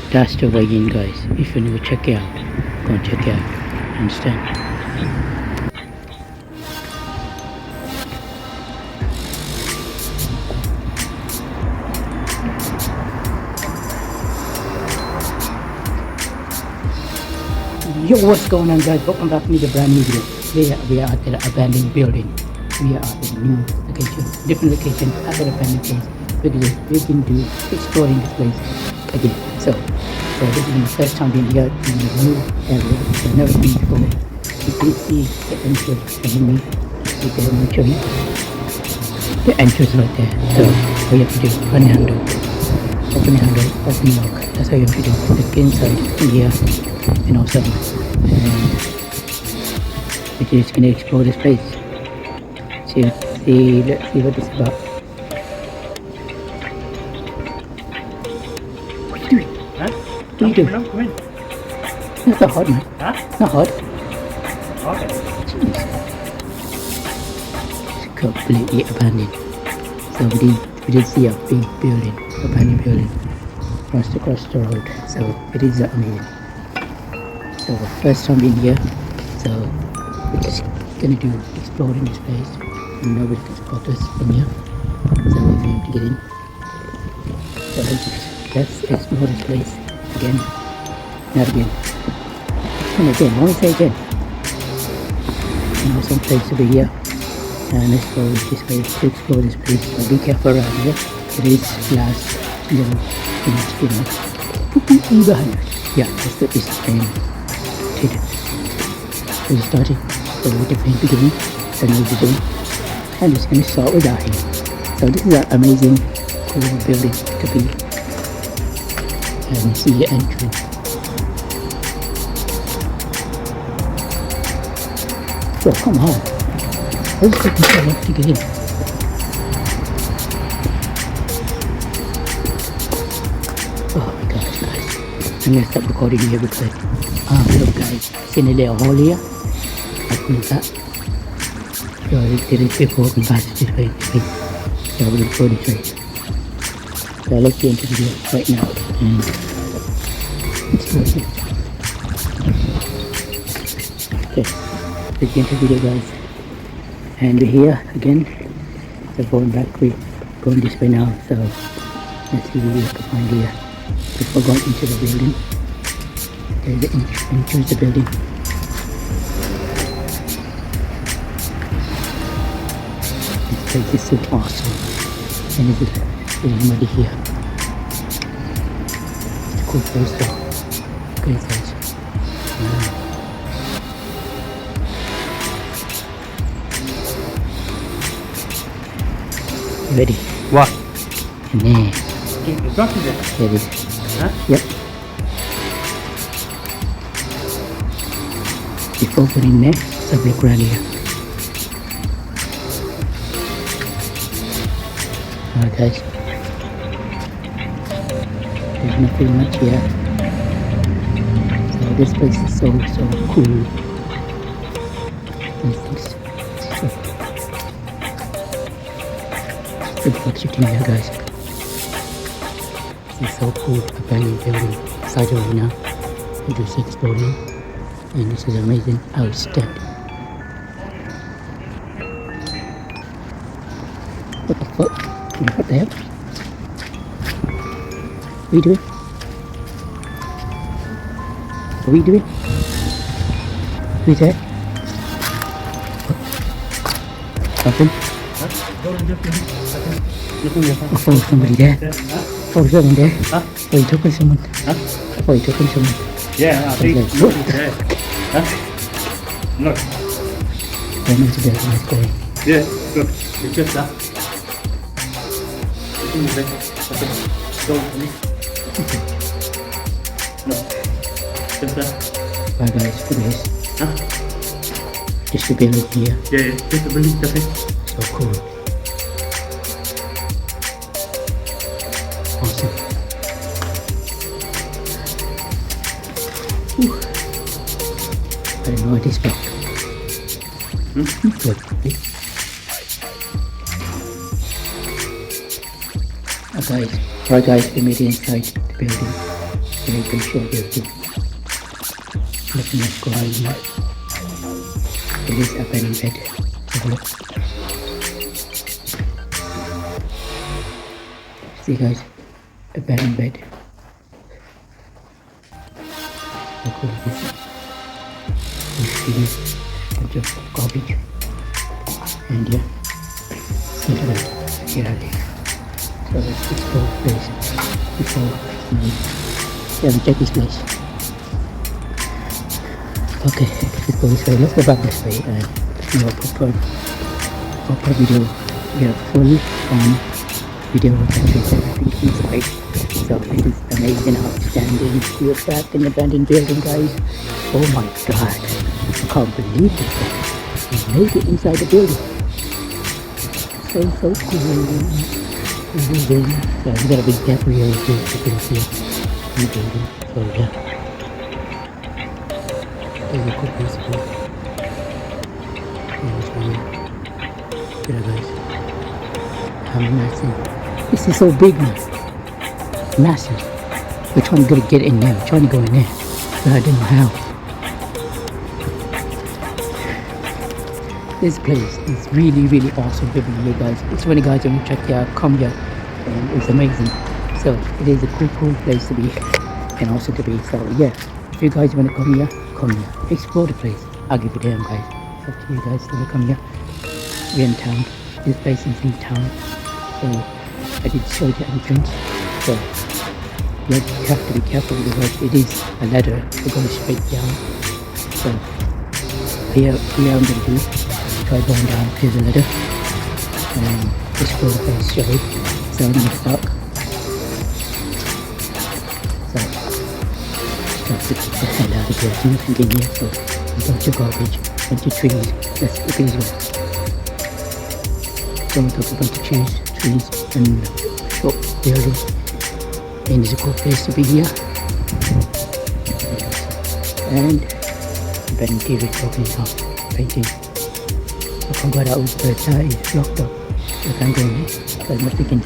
That's the way in, guys. If you need to check it out, go and check it out. Understand? Yo, what's going on, guys? Welcome back to the brand new video. We are at the abandoned building. We are at the new location, different location at the abandoned place. Because we can do exploring this place again. So this is my first time being here in the new area. I've never been before. You can see the entrance behind me. You can show you the entrance right there. So all you have to do, open the handle, open the lock. That's how you have to do. Let's get inside in here. And also we're just gonna explore this place. Let's see what this is about. What are you doing? Huh? What are you doing? Come in. It's not hot, man. Huh? Not hot. Okay. Jeez. It's completely abandoned. So we did see a big building, abandoned building, across the road. So it is amazing. So first time in here, so we're just gonna do exploring this place. And nobody can spot us from here, so we're going to get in. So let's explore this place again, not again, and again. I want to say again. Some place over here, and let's go this way to explore this place. So be careful around here. It is glass, little things, behind us. Yeah, that's the thing. So we started, so we're definitely beginning, so now we're doing, I'm just going to start with that here. So this is an amazing, cool building to be, and see the entrance. So come on, let's take a look to get in. Oh my gosh, guys, I'm going to stop recording here because look guys, see in a little hole here, like that. So there is people walking past this way, so we're going to go this way. So let's get into the video right now, and let's go here. Okay, let's get into the video, guys, and we're here again. So going back, we're going this way now, so let's see what we can find here before going into the building. There's the entrance to the building. This place is so awesome. And there's muddy here. It's a cool place though. Look at this, guys. Wow. You ready? What? And there. You got to there? There it is. Huh? Yep. Before putting there, let's have a look around here. Alright guys, there's nothing much here. So this place is so cool. It's shooting here, guys. This is so cool, abandoned building inside right now. We just exploring. And this is amazing, outstanding. What the fuck? What the hell? What are you doing? What are you doing? Who's that? Something? Oh, somebody there. Oh, someone there. Huh? Oh, you talking to someone? Huh? Oh, you talking to someone? Yeah, I think Okay. look there. Huh? Look. I know it's there, let's go. Yeah, look. It's just that. It's in there. Okay. Go with me. Look. Just that. Bye guys, look at this. Huh? Just the building here. Yeah, just a believe that's it. So cool. Awesome. Whew. I don't know what this about. Good. Right guys, we made it inside the building. very good show here too. Looking at quality. It is up and in bed. Have a look. See guys, a bed in bed. How cool is this? You see bunch of garbage. And yeah, look at that. Here are they. So let's explore the place before we check this place. Okay, let's go this way. Let's go back this way and do a proper video. Get a full on video of the place, everything inside. So it is amazing, outstanding. We are back in the abandoned building, guys. Oh my god, I can't believe this. We made it inside the building. So cool. Amazing. So we got a big gap here, as you can see in the building. So yeah, there's a cool place to go. Yeah, guys. How massive. This is so big, man. Massive. We're trying to get in there. We're trying to go in there. But I don't know how. This place is really awesome living here, guys. It's when you guys want to check it out, come here. And it's amazing. So it is a cool place to be. And also to be. So yeah, if you guys want to come here, come here. Explore the place. I'll give you them, guys. It's up to you guys to come here. We're in town. This place is in town. So I did show the entrance. So you have to be careful because it is a ladder to go straight down. So here I'm going to do, try going down to the ladder and explore the place straight. So I'm going to start. So just to keep the head out of here. So you can get here. So a bunch of garbage, a bunch of trees. Let's look at this one. So we got a bunch of trees and shop building. And it's a cool place to be here. And the interior is open now, painting. I can't go out with the side, it's blocked up. I can't go in, so I'm not thinking.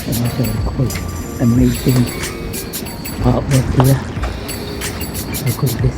And also cool, amazing artwork here. How cool is this?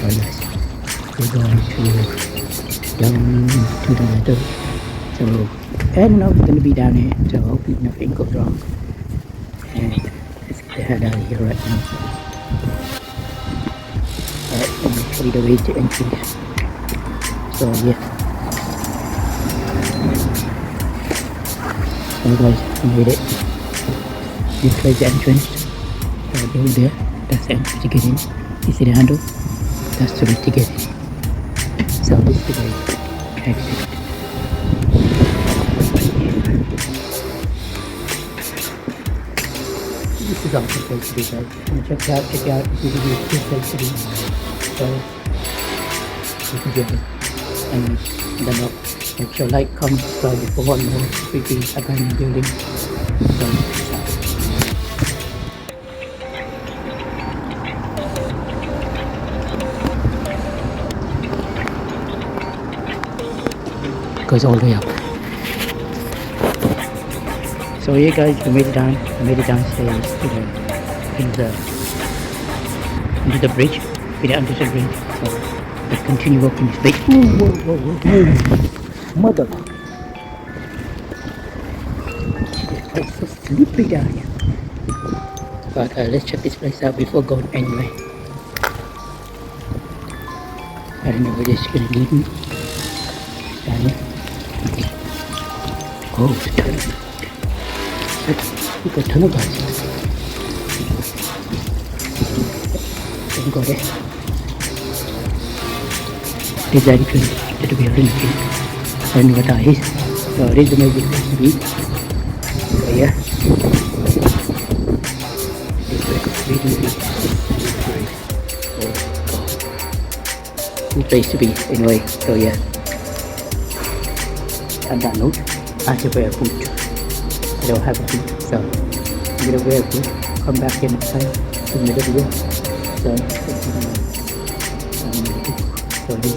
Very nice. We're going down to the ladder. So I don't know if it's going to be down here, so hopefully nothing goes wrong. And let's get the head out of here right now. Alright, I'm going to show you the way to entry. So yeah. So guys, I made it. This is the entrance. So go there, that's the entrance to get in. You see the handle? That's the way to get in. So this is the way to exit. This is also a place to be, guys. Check it out. This is a good place to be. So you can get it. And then make sure like, comment, subscribe for one more creepy abandoned building. So goes all the way up. So yeah guys, we made it down. We made it downstairs into the bridge. We did under the bridge. So let's continue walking this bridge. Whoa. Mother. This place is so slippery down here. But let's check this place out before going anyway. I don't know where this is gonna lead me. Down here. Oh, it's a tunnel. Look at the tunnel, guys. Don't go there. This is the entrance to the building. I don't know what that is. So it is the magic place to be. So yeah. This is really great. Oh god. Cool place to be anyway. So yeah. On that note, I have to wear a boot. I don't have a boot, so I'm gonna wear a boot. Come back here next time to another video. So this